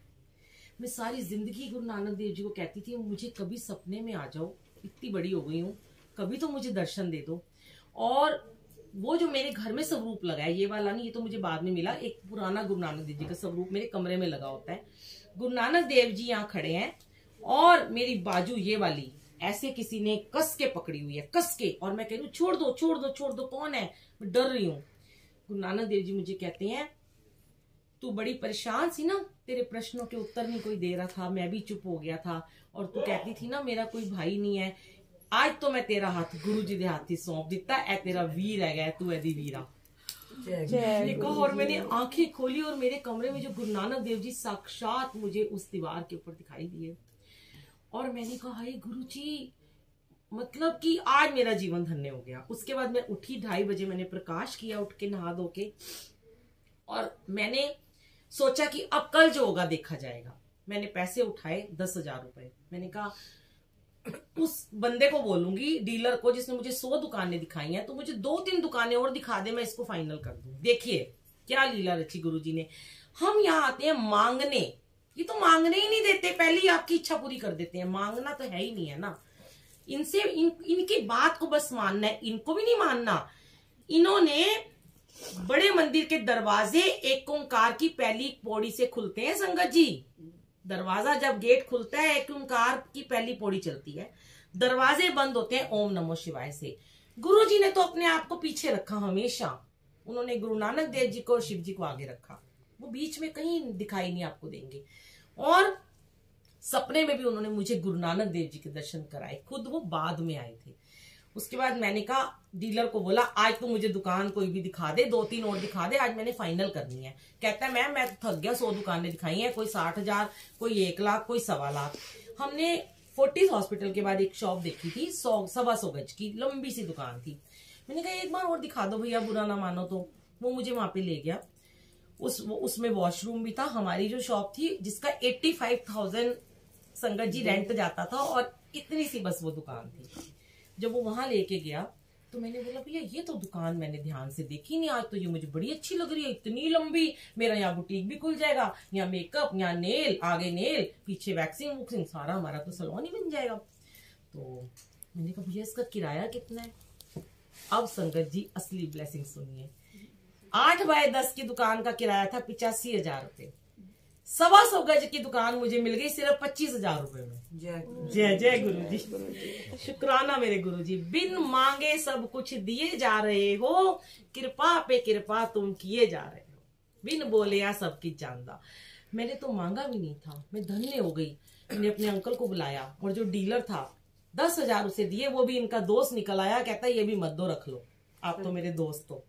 मैं सारी जिंदगी गुरु नानक देव जी को कहती थी मुझे कभी सपने में आ जाओ, इतनी बड़ी हो गई हूँ, कभी तो मुझे दर्शन दे दो। और वो जो मेरे घर में स्वरूप लगा है, ये वाला नहीं, ये तो मुझे बाद में मिला, एक पुराना गुरु नानक देव जी का स्वरूप मेरे कमरे में लगा होता है। गुरु नानक देव जी यहाँ खड़े हैं और मेरी बाजू ये वाली ऐसे किसी ने कस के पकड़ी हुई है, कस के, और मैं कह रही हूँ छोड़ दो छोड़ दो छोड़ दो, कौन है, मैं डर रही हूँ। गुरु नानक देव जी मुझे कहते हैं तू बड़ी परेशान सी ना, तेरे प्रश्नों के उत्तर नहीं कोई दे रहा था, मैं भी चुप हो गया था और तू कहती थी ना मेरा कोई भाई नहीं है, आज तो मैं तेरा हाथ गुरु जी के हाथ ही सौंप दिता है, तेरा वीर है गया तू एदी वीरा। और मैंने आंखें खोली और मेरे कमरे में जो गुरु नानक देव जी साक्षात मुझे उस दीवार के ऊपर दिखाई दिए और मैंने कहा हाय गुरु जी, मतलब कि आज मेरा जीवन धन्य हो गया। उसके बाद मैं उठी 2:30 बजे, मैंने प्रकाश किया उठ के नहा धो के और मैंने सोचा कि अब कल जो होगा देखा जाएगा। मैंने पैसे उठाए 10,000 रुपए। मैंने कहा उस बंदे को बोलूंगी, डीलर को जिसने मुझे 100 दुकानें दिखाई हैं, तो मुझे 2-3 दुकानें और दिखा दे, मैं इसको फाइनल कर दूं। देखिए क्या लीला रची गुरुजी ने। हम यहाँ आते हैं मांगने, ये तो मांगने ही नहीं देते, पहले ही आपकी इच्छा पूरी कर देते हैं। मांगना तो है ही नहीं है ना, इनसे इनकी बात को बस मानना है, इनको भी नहीं मानना। इन्होंने बड़े मंदिर के दरवाजे एक ओंकार की पहली पौड़ी से खुलते हैं संगत जी। दरवाजा जब गेट खुलता है एक ओंकार की पहली पौड़ी चलती है, दरवाजे बंद होते हैं ओम नमो शिवाय से। गुरु जी ने तो अपने आप को पीछे रखा हमेशा, उन्होंने गुरु नानक देव जी को और शिव जी को आगे रखा, वो बीच में कहीं दिखाई नहीं आपको देंगे। और सपने में भी उन्होंने मुझे गुरु नानक देव जी के दर्शन कराए, खुद वो बाद में आए थे। उसके बाद मैंने कहा डीलर को बोला आज तो मुझे दुकान कोई भी दिखा दे, 2-3 और दिखा दे, आज मैंने फाइनल करनी है। कहता है मैम मैं तो थक गया, 100 दुकानें दिखाई हैं, कोई 60,000, कोई 1 लाख, कोई 1.25 लाख। हमने फोर्टिस हॉस्पिटल के बाद एक शॉप देखी थी, 100 गज की लंबी सी दुकान थी। मैंने कहा एक बार और दिखा दो भैया, बुरा ना मानो तो। वो मुझे वहां पे ले गया, उसमें वॉशरूम भी था। हमारी जो शॉप थी जिसका 85,000 संगत जी रेंट जाता था और इतनी सी बस वो दुकान थी। जब वो वहां लेके गया तो मैंने बोला भैया ये तो दुकान मैंने ध्यान से देखी नहीं, आज तो ये मुझे बड़ी अच्छी लग रही है, इतनी लंबी, मेरा यहाँ बुटीक भी खुल जाएगा, यहाँ मेकअप, यहाँ नेल, आगे नेल, पीछे वैक्सिंग वुक्सिंग, सारा हमारा तो सलोन ही बन जाएगा। तो मैंने कहा भैया इसका किराया कितना है? अब संगत जी असली ब्लेसिंग सुनिए, 8x10 की दुकान का किराया था 85,000 रुपए, 125 गज की दुकान मुझे मिल गई सिर्फ 25,000 रुपए में। जय जय गुरु जी, शुक्राना मेरे गुरु जी। बिन मांगे सब कुछ दिए जा रहे हो, कृपा पे कृपा तुम किए जा रहे हो, बिन बोले या सब की जानदा। मैंने तो मांगा भी नहीं था, मैं धन्य हो गई। मैंने अपने अंकल को बुलाया और जो डीलर था 10,000 उसे दिए, वो भी इनका दोस्त निकल आया, कहता ये भी मत दो, रख लो, आप तो मेरे दोस्त हो।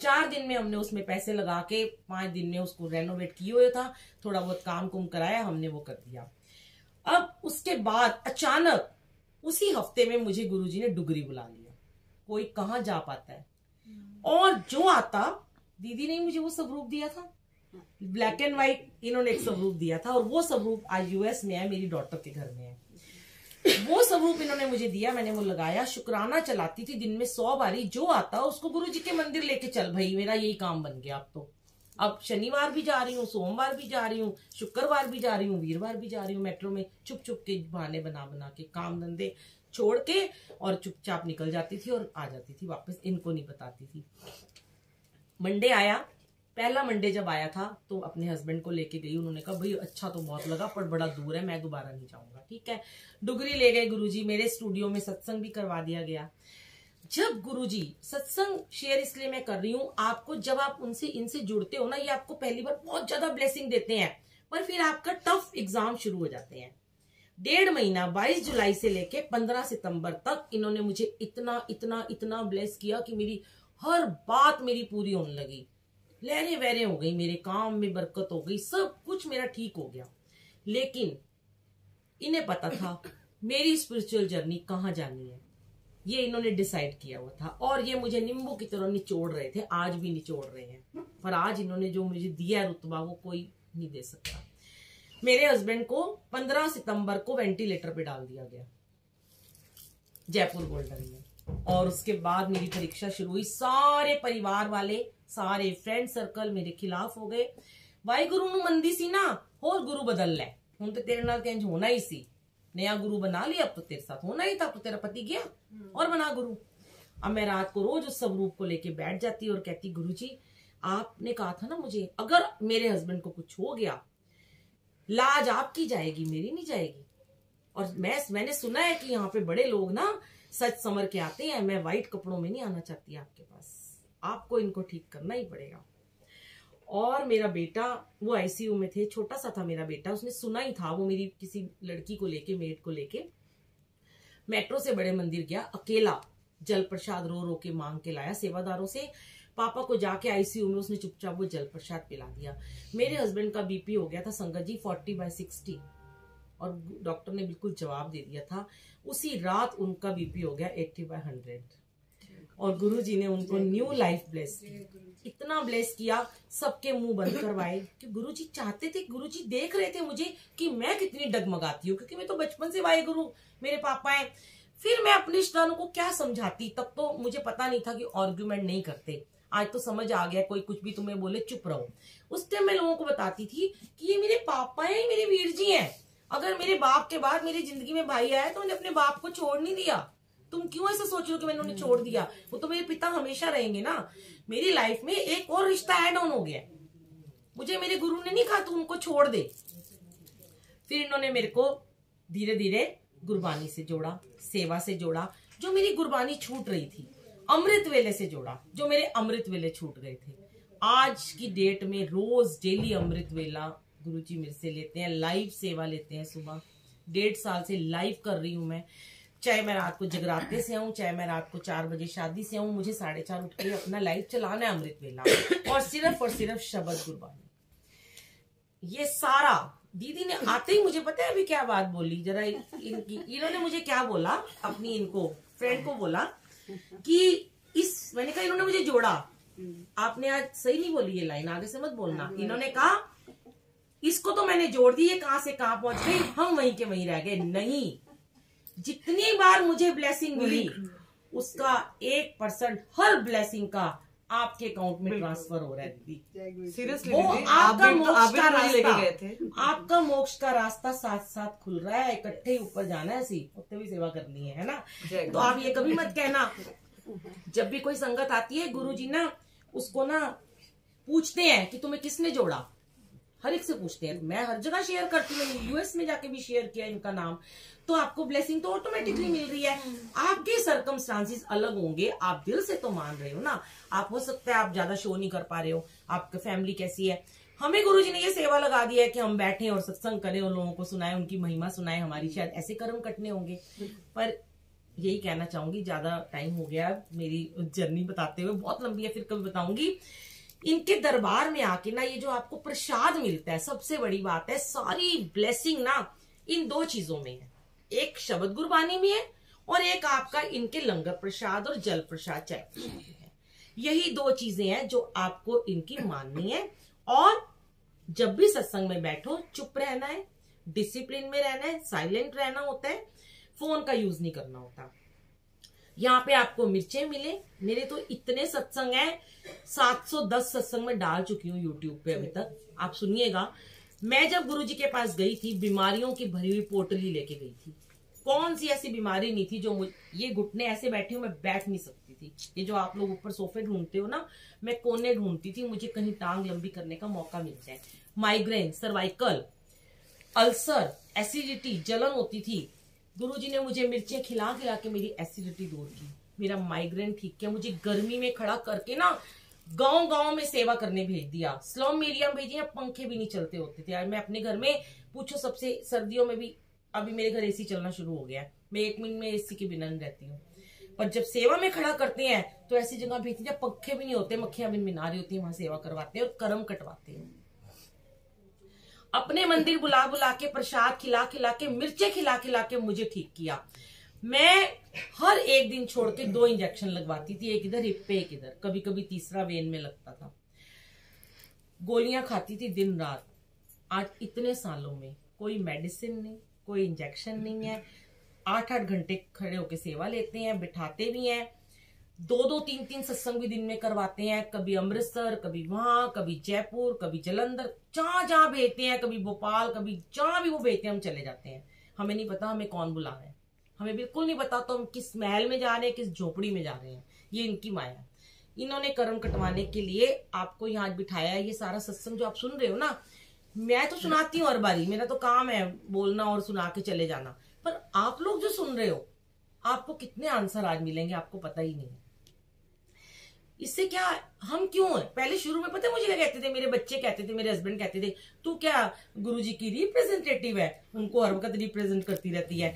4 दिन में हमने उसमें पैसे लगा के 5 दिन में उसको रेनोवेट किए हुए था, थोड़ा बहुत काम कुम कराया हमने, वो कर दिया। अब उसके बाद अचानक उसी हफ्ते में मुझे गुरुजी ने डुगरी बुला लिया। कोई कहाँ जा पाता है, और जो आता, दीदी ने मुझे वो स्वरूप दिया था, ब्लैक एंड व्हाइट इन्होंने एक स्वरूप दिया था, और वो स्वरूप आज यूएस में है, मेरी डॉटर के घर में है। वो स्वरूप इन्होंने मुझे दिया, मैंने वो लगाया, शुक्राना चलाती थी दिन में 100 बारी। जो आता उसको गुरुजी के मंदिर लेके चल भाई, मेरा यही काम बन गया। अब शनिवार भी जा रही हूँ, सोमवार भी जा रही हूँ, शुक्रवार भी जा रही हूँ, वीरवार भी जा रही हूँ, मेट्रो में चुप चुप के बहाने बना बना के काम धंधे छोड़ के, और चुपचाप निकल जाती थी और आ जाती थी वापस, इनको नहीं बताती थी। मंडे आया, पहला मंडे जब आया था तो अपने हस्बैंड को लेके गई, उन्होंने कहा भाई अच्छा तो बहुत लगा पर बड़ा दूर है, मैं दोबारा नहीं जाऊंगा। ठीक है, डुगरी ले गए गुरुजी, मेरे स्टूडियो में सत्संग भी करवा दिया गया। जब गुरुजी, सत्संग शेयर इसलिए मैं कर रही हूँ आपको, जब आप उनसे इनसे जुड़ते हो ना, ये आपको पहली बार बहुत ज्यादा ब्लेसिंग देते हैं, पर फिर आपका टफ एग्जाम शुरू हो जाते हैं। 1.5 महीना 22 जुलाई से लेके 15 सितंबर तक इन्होंने मुझे इतना इतना इतना ब्लेस किया कि मेरी हर बात मेरी पूरी होने लगी, लहरें वहरें हो गई, मेरे काम में बरकत हो गई, सब कुछ मेरा ठीक हो गया। लेकिन इन्हें पता था मेरी स्पिरिचुअल जर्नी कहाँ जानी है, ये इन्होंने डिसाइड किया हुआ था, और ये मुझे नींबू की तरह निचोड़ रहे थे, आज भी निचोड़ रहे हैं। पर आज इन्होंने जो मुझे दिया है रुतबा, वो कोई नहीं दे सकता। मेरे हस्बैंड को 15 सितंबर को वेंटिलेटर पे डाल दिया गया जयपुर गोल्डन में, और उसके बाद मेरी परीक्षा शुरू हुई। सारे परिवार वाले, सारे फ्रेंड सर्कल मेरे खिलाफ हो गए। वाई गुरु नु मंदी सी ना, होर गुरु बदल ले, हुण तो तेरे नाल चेंज होना ही सी, नया गुरु बना लिया, अब तो तेरे साथ होना ही था, तो तेरा पति गया और बना गुरु। अब मैं रात को रोज उस स्वरूप को लेके बैठ जाती और कहती, गुरुजी आपने कहा था ना मुझे, अगर मेरे हस्बैंड को कुछ हो गया, लाज आपकी जाएगी, मेरी नहीं जाएगी। और मैंने सुना है कि यहाँ पे बड़े लोग ना सच समर के आते हैं, मैं व्हाइट कपड़ों में नहीं आना चाहती आपके पास, आपको इनको ठीक करना ही पड़ेगा। और मेरा बेटा, वो आईसीयू में थे, छोटा सा था मेरा बेटा, उसने सुना ही था, वो मेरी किसी लड़की को लेके, मेड को लेके मेट्रो से बड़े मंदिर गया, अकेला जल प्रसाद रो रो के मांग के लाया सेवादारों से। पापा को जाके आईसीयू में उसने चुपचाप वो जल प्रसाद पिला दिया। मेरे हस्बैंड का बीपी हो गया था संगत जी 40/60, और डॉक्टर ने बिल्कुल जवाब दे दिया था। उसी रात उनका बीपी हो गया 80/100, और गुरुजी ने उनको न्यू लाइफ ब्लेस की। इतना ब्लेस किया, सबके मुंह बंद करवाए, कि गुरुजी चाहते थे, गुरुजी देख रहे थे मुझे कि मैं कितनी डगमगाती हूँ, क्योंकि मैं तो बचपन से वाहे गुरु मेरे पापा हैं। फिर मैं अपने रिश्तेदारों को क्या समझाती, तब तो मुझे पता नहीं था कि आर्ग्यूमेंट नहीं करते। आज तो समझ आ गया, कोई कुछ भी तुम्हें बोले चुप रहो। उस टाइम मैं लोगों को बताती थी कि ये मेरे पापा हैं, मेरे वीर जी हैं। अगर मेरे बाप के बाद मेरी जिंदगी में भाई आया तो मैंने अपने बाप को छोड़ नहीं दिया। तुम क्यों ऐसा सोच रहे हो कि मैंने उन्हें छोड़ दिया? वो तो मेरे पिता हमेशा रहेंगे ना। मेरी लाइफ में एक और रिश्ता ऐड ऑन हो गया। मुझे मेरे गुरु ने नहीं कहा तू उनको छोड़ दे। फिर इन्होंने मेरे को धीरे धीरे गुरबानी से जोड़ा, सेवा से जोड़ा, जो मेरी गुरबानी छूट रही थी, अमृत वेले से जोड़ा, जो मेरे अमृत वेले छूट गए थे। आज की डेट में रोज डेली अमृत वेला गुरुजी मेरे से लेते हैं, लाइव सेवा लेते हैं। सुबह 1.5 साल से लाइव कर रही हूं मैं, चाहे मैं रात को जगराते से आऊं, चाहे मैं रात को 4 बजे शादी से आऊं, मुझे 4:30 उठ के अपना लाइव चलाना है अमृत वेला, और सिर्फ शब्द गुरबानी। ये सारा दीदी ने आते ही मुझे पता है अभी क्या बात बोली, जरा इन्होंने मुझे क्या बोला, अपनी इनको फ्रेंड को बोला कि मैंने कहा इन्होंने मुझे जोड़ा। आपने आज सही नहीं बोली ये लाइन, आगे से मत बोलना। इन्होंने कहा इसको तो मैंने जोड़ दी, ये कहां से कहां पहुंच गई, हम वहीं के वहीं रह गए। नहीं, जितनी बार मुझे ब्लेसिंग मिली उसका 1% हर ब्लेसिंग का आपके अकाउंट में ट्रांसफर हो रहा है दीदी। सीरियसली वो आपका मोक्ष का रास्ता, आपका मोक्ष का रास्ता साथ साथ खुल रहा है। इकट्ठे ही ऊपर जाना है, सी उत्ते भी सेवा करनी है ना। तो आप ये कभी मत कहना, जब भी कोई संगत आती है गुरुजी ना उसको ना पूछते हैं कि तुम्हें किसने जोड़ा, हर एक से पूछते हैं। मैं हर जगह शेयर करती हूँ, यूएस में जाके भी शेयर किया इनका नाम, तो आपको ब्लेसिंग तो ऑटोमेटिकली मिल रही है। आपके सर्कमस्टांसिस अलग होंगे, आप दिल से तो मान रहे हो ना। आप हो सकता है आप ज्यादा शो नहीं कर पा रहे हो, आपकी फैमिली कैसी है। हमें गुरुजी ने ये सेवा लगा दी है कि हम बैठे और सत्संग करें और लोगों को सुनाएं, उनकी महिमा सुनाएं, हमारी शायद ऐसे कर्म कटने होंगे, पर यही कहना चाहूंगी, ज्यादा टाइम हो गया मेरी जर्नी बताते हुए, बहुत लंबी है, फिर कभी बताऊंगी। इनके दरबार में आके ना ये जो आपको प्रसाद मिलता है, सबसे बड़ी बात है, सारी ब्लेसिंग ना इन 2 चीजों में है। एक शब्द गुरबानी में है और एक आपका इनके लंगर प्रसाद और जल प्रसाद चाय है। यही 2 चीजें हैं जो आपको इनकी माननी है। और जब भी सत्संग में बैठो चुप रहना है, डिसिप्लिन में रहना है, साइलेंट रहना होता है, फोन का यूज नहीं करना होता। यहाँ पे आपको मिर्चें मिले, मेरे तो इतने सत्संग हैं, 710 सत्संग में डाल चुकी हूँ यूट्यूब पे अभी तक। आप सुनिएगा, मैं जब गुरुजी के पास गई थी, बीमारियों की भरी हुई पोटली लेके गई थी। कौन सी ऐसी बीमारी नहीं थी जो ये घुटने ऐसे बैठे हूं, मैं बैठ नहीं सकती थी। ये जो आप लोग ऊपर सोफे ढूंढते हो ना, मैं कोने ढूंढती थी, मुझे कहीं टांग लंबी करने का मौका मिल जाए। माइग्रेन, सर्वाइकल, अल्सर, एसिडिटी, जलन होती थी। गुरुजी ने मुझे मिर्चें खिला खिला के मेरी एसिडिटी दूर की, मेरा माइग्रेन ठीक किया। मुझे गर्मी में खड़ा करके ना गांव गांव में सेवा करने भेज दिया, स्लम एरिया में भेजिए, पंखे भी नहीं चलते होते थे यार। मैं अपने घर में पूछो, सबसे सर्दियों में भी, अभी मेरे घर एसी चलना शुरू हो गया है, मैं 1 मिनट में एसी के बिना नहीं रहती हूँ। पर जब सेवा में खड़ा करते हैं तो ऐसी जगह भेजते हैं पंखे भी नहीं होते, मक्खियां मिनमिना रही होती है, वहां सेवा करवाते हैं और कर्म कटवाते हैं। अपने मंदिर बुला बुला के, प्रसाद खिला खिला के, मिर्चें खिला खिला के मुझे ठीक किया। मैं हर एक दिन छोड़ के 2 इंजेक्शन लगवाती थी, एक इधर हिप पे, एक इधर, कभी कभी तीसरा वेन में लगता था। गोलियां खाती थी दिन रात। आज इतने सालों में कोई मेडिसिन नहीं, कोई इंजेक्शन नहीं है। 8-8 घंटे खड़े होके सेवा लेते हैं, बिठाते भी हैं, 2-2, 3-3 सत्संग भी दिन में करवाते हैं। कभी अमृतसर, कभी वहां, कभी जयपुर, कभी जलंधर, जहां जहां भेजते हैं, कभी भोपाल, कभी जहां भी वो भेजते हैं हम चले जाते हैं। हमें नहीं पता हमें कौन बुला रहा है, हमें बिल्कुल नहीं पता तो हम किस महल में जा रहे हैं, किस झोपड़ी में जा रहे हैं। ये इनकी माया। इन्होंने कर्म कटवाने के लिए आपको यहाँ बिठाया है। ये सारा सत्संग जो आप सुन रहे हो ना, मैं तो सुनाती हूँ हर बारी, मेरा तो काम है बोलना और सुना के चले जाना, पर आप लोग जो सुन रहे हो, आपको कितने आंसर आज मिलेंगे आपको पता ही नहीं। इससे क्या, हम क्यों है, पहले शुरू में पता है मुझे क्या कहते थे, मेरे बच्चे कहते थे, मेरे हस्बैंड कहते थे, तू क्या गुरुजी की रिप्रेजेंटेटिव है, उनको हर वक्त रिप्रेजेंट करती रहती है।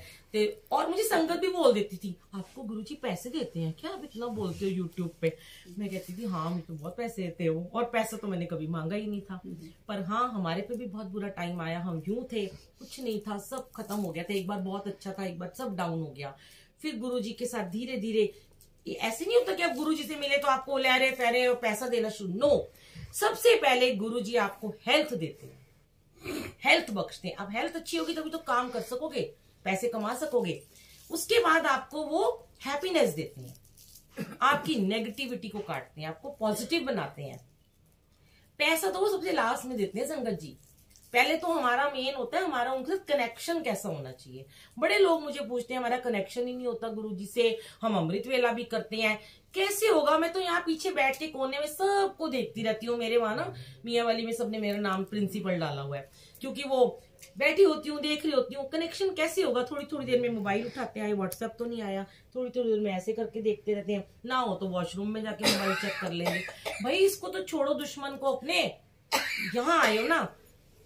और मुझे संगत भी बोल देती थी, आपको गुरुजी पैसे देते हैं क्या, आप इतना बोलते हो यूट्यूब पे। मैं कहती थी हाँ मुझे तो बहुत पैसे देते हो, और पैसा तो मैंने कभी मांगा ही नहीं था। पर हाँ, हमारे पे भी बहुत बुरा टाइम आया, हम यूं थे, कुछ नहीं था, सब खत्म हो गया था। एक बार बहुत अच्छा था, एक बार सब डाउन हो गया। फिर गुरुजी के साथ धीरे धीरे, ऐसे नहीं होता कि आप गुरुजी से मिले तो आपको लहरे फहरे और पैसा देना शुरू, नो। सबसे पहले गुरुजी आपको हेल्थ देते हैं, हेल्थ बख्शते हैं। अब हेल्थ अच्छी होगी तभी तो काम कर सकोगे, पैसे कमा सकोगे। उसके बाद आपको वो हैप्पीनेस देते हैं, आपकी नेगेटिविटी को काटते हैं, आपको पॉजिटिव बनाते हैं। पैसा तो वो सबसे लास्ट में देते हैं संगत जी। पहले तो हमारा मेन होता है, हमारा उनके साथ कनेक्शन कैसा होना चाहिए। बड़े लोग मुझे पूछते हैं हमारा कनेक्शन ही नहीं होता गुरुजी से, हम अमृत वेला भी करते हैं, कैसे होगा। मैं तो यहाँ पीछे बैठ के कोने में सबको देखती रहती हूँ। मेरे वहां ना मियाँ वाली में सबने मेरा नाम प्रिंसिपल डाला हुआ है, क्योंकि वो बैठी होती हूँ, देख रही होती हूँ। कनेक्शन कैसे होगा, थोड़ी थोड़ी देर में मोबाइल उठाते हैं, व्हाट्सएप तो नहीं आया, थोड़ी थोड़ी देर में ऐसे करके देखते रहते हैं, ना हो तो वॉशरूम में जाके मोबाइल चेक कर लेंगे। भाई इसको तो छोड़ो, दुश्मन को अपने, यहाँ आए हो ना,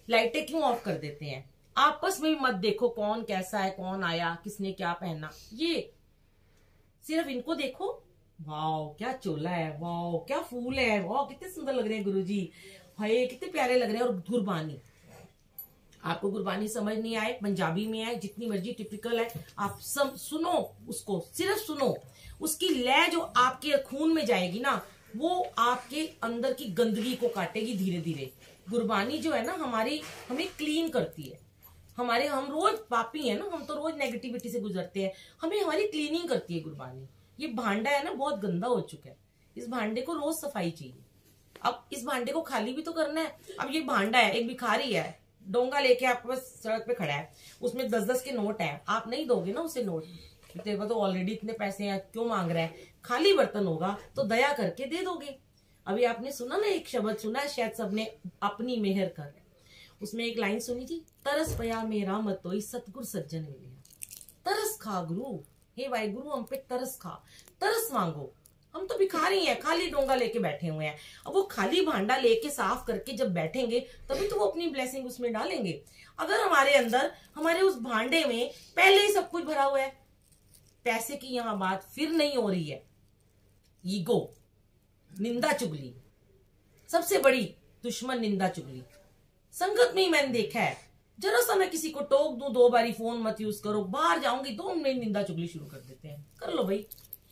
लाइटें क्यों ऑफ कर देते हैं। आपस में भी मत देखो कौन कैसा है, कौन आया, किसने क्या पहना, ये सिर्फ इनको देखो। वाओ क्या चोला है, वाओ क्या फूल है, वाओ कितने सुंदर लग रहे हैं गुरुजी, हाय कितने प्यारे लग रहे हैं। और गुरबानी, आपको गुरबानी समझ नहीं आए, पंजाबी में आए, जितनी मर्जी टिपिकल है, आप सब सुनो उसको, सिर्फ सुनो। उसकी लय जो आपके खून में जाएगी ना, वो आपके अंदर की गंदगी को काटेगी धीरे धीरे। गुरबानी जो है ना हमारी, हमें क्लीन करती है। हम रोज पापी है ना, हम तो रोज नेगेटिविटी से गुजरते हैं, हमें हमारी क्लीनिंग करती है गुरबानी। ये भांडा है ना बहुत गंदा हो चुका है, इस भांडे को रोज सफाई चाहिए। अब इस भांडे को खाली भी तो करना है। अब ये भांडा है, एक भिखारी है, डोंगा लेके आपके पास सड़क पे खड़ा है, उसमें 10-10 के नोट है, आप नहीं दोगे ना उसे नोट, तेरे पास तो ऑलरेडी इतने पैसे हैं, क्यों मांग रहा है। खाली बर्तन होगा तो दया करके दे दोगे। अभी आपने सुना ना, एक शब्द सुना है शायद सबने, अपनी मेहर कर, उसमें एक लाइन सुनी थी, तरस पया मेरा मतोई सतगुर सज्जन मिलिया। तरस खा गुरु, हे भाई गुरु हम पे तरस खा, तरस मांगो। हम तो भिखारी हैं, खाली डोंगा लेके बैठे हुए हैं। अब वो खाली भांडा लेके साफ करके जब बैठेंगे तभी तो वो अपनी ब्लेसिंग उसमें डालेंगे। अगर हमारे अंदर, हमारे उस भांडे में पहले ही सब कुछ भरा हुआ है, पैसे की यहां बात फिर नहीं हो रही है। ईगो, निंदा चुगली, सबसे बड़ी दुश्मन निंदा चुगली। संगत में ही मैंने देखा है, जरा सा मैं किसी को टोक दूं, 2 बारी फोन मत यूज करो, बाहर जाऊंगी 2 मिनट निंदा चुगली शुरू कर देते हैं। कर लो भाई,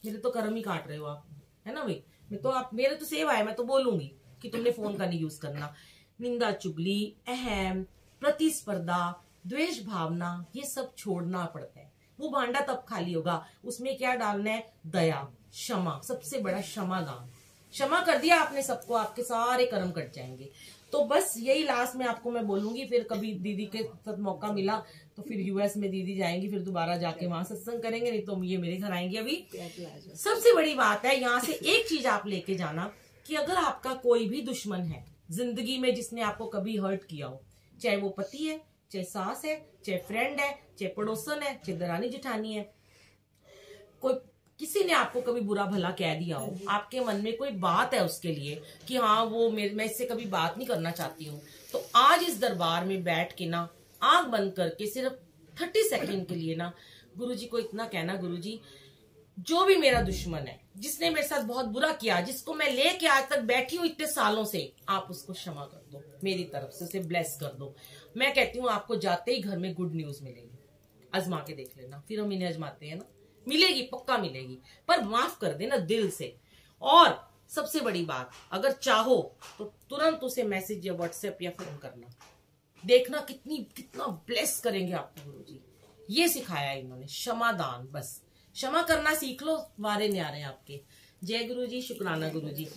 मेरे तो कर्म ही काट रहे हो आप, है ना भाई। मैं तो आप, मेरे तो सेवा है, मैं तो बोलूंगी कि तुमने फोन का नहीं यूज करना। निंदा चुगली, अहम, प्रतिस्पर्धा, द्वेष भावना, ये सब छोड़ना पड़ता है। वो भांडा तब खाली होगा, उसमें क्या डालना है? दया, क्षमा, सबसे बड़ा क्षमादान। क्षमा कर दिया आपने सबको, आपके सारे कर्म कट जाएंगे। तो बस यही लास्ट में आपको मैं बोलूंगी। फिर कभी दीदी के साथ मौका मिला तो फिर यूएस में दीदी जाएंगी, फिर दोबारा जाके वहां सत्संग करेंगे, नहीं तो ये मेरे घर आएंगे। अभी सबसे बड़ी बात है, यहाँ से एक चीज आप लेके जाना कि अगर आपका कोई भी दुश्मन है जिंदगी में जिसने आपको कभी हर्ट किया हो, चाहे वो पति है, चाहे सास है, चाहे फ्रेंड है, चाहे पड़ोसन है, चाहे दरानी जेठानी है, कोई किसी ने आपको कभी बुरा भला कह दिया हो, आपके मन में कोई बात है उसके लिए कि हाँ वो मैं इससे कभी बात नहीं करना चाहती हूँ, तो आज इस दरबार में बैठ के ना आंख बंद करके सिर्फ 30 सेकंड के लिए ना गुरुजी को इतना कहना, गुरुजी जो भी मेरा दुश्मन है, जिसने मेरे साथ बहुत बुरा किया, जिसको मैं लेके आज तक बैठी हूँ इतने सालों से, आप उसको क्षमा कर दो, मेरी तरफ से उसे ब्लेस कर दो। मैं कहती हूँ आपको जाते ही घर में गुड न्यूज मिलेगी, आजमा के देख लेना। फिर हम इन्हें आजमाते हैं ना, मिलेगी, पक्का मिलेगी, पर माफ कर देना दिल से। और सबसे बड़ी बात, अगर चाहो तो तुरंत उसे मैसेज या व्हाट्सएप या फोन करना, देखना कितना ब्लेस करेंगे आपको गुरुजी। ये सिखाया इन्होंने, क्षमादान। बस क्षमा करना सीख लो, वारे न्यारे आपके। जय गुरुजी, शुक्राना गुरुजी।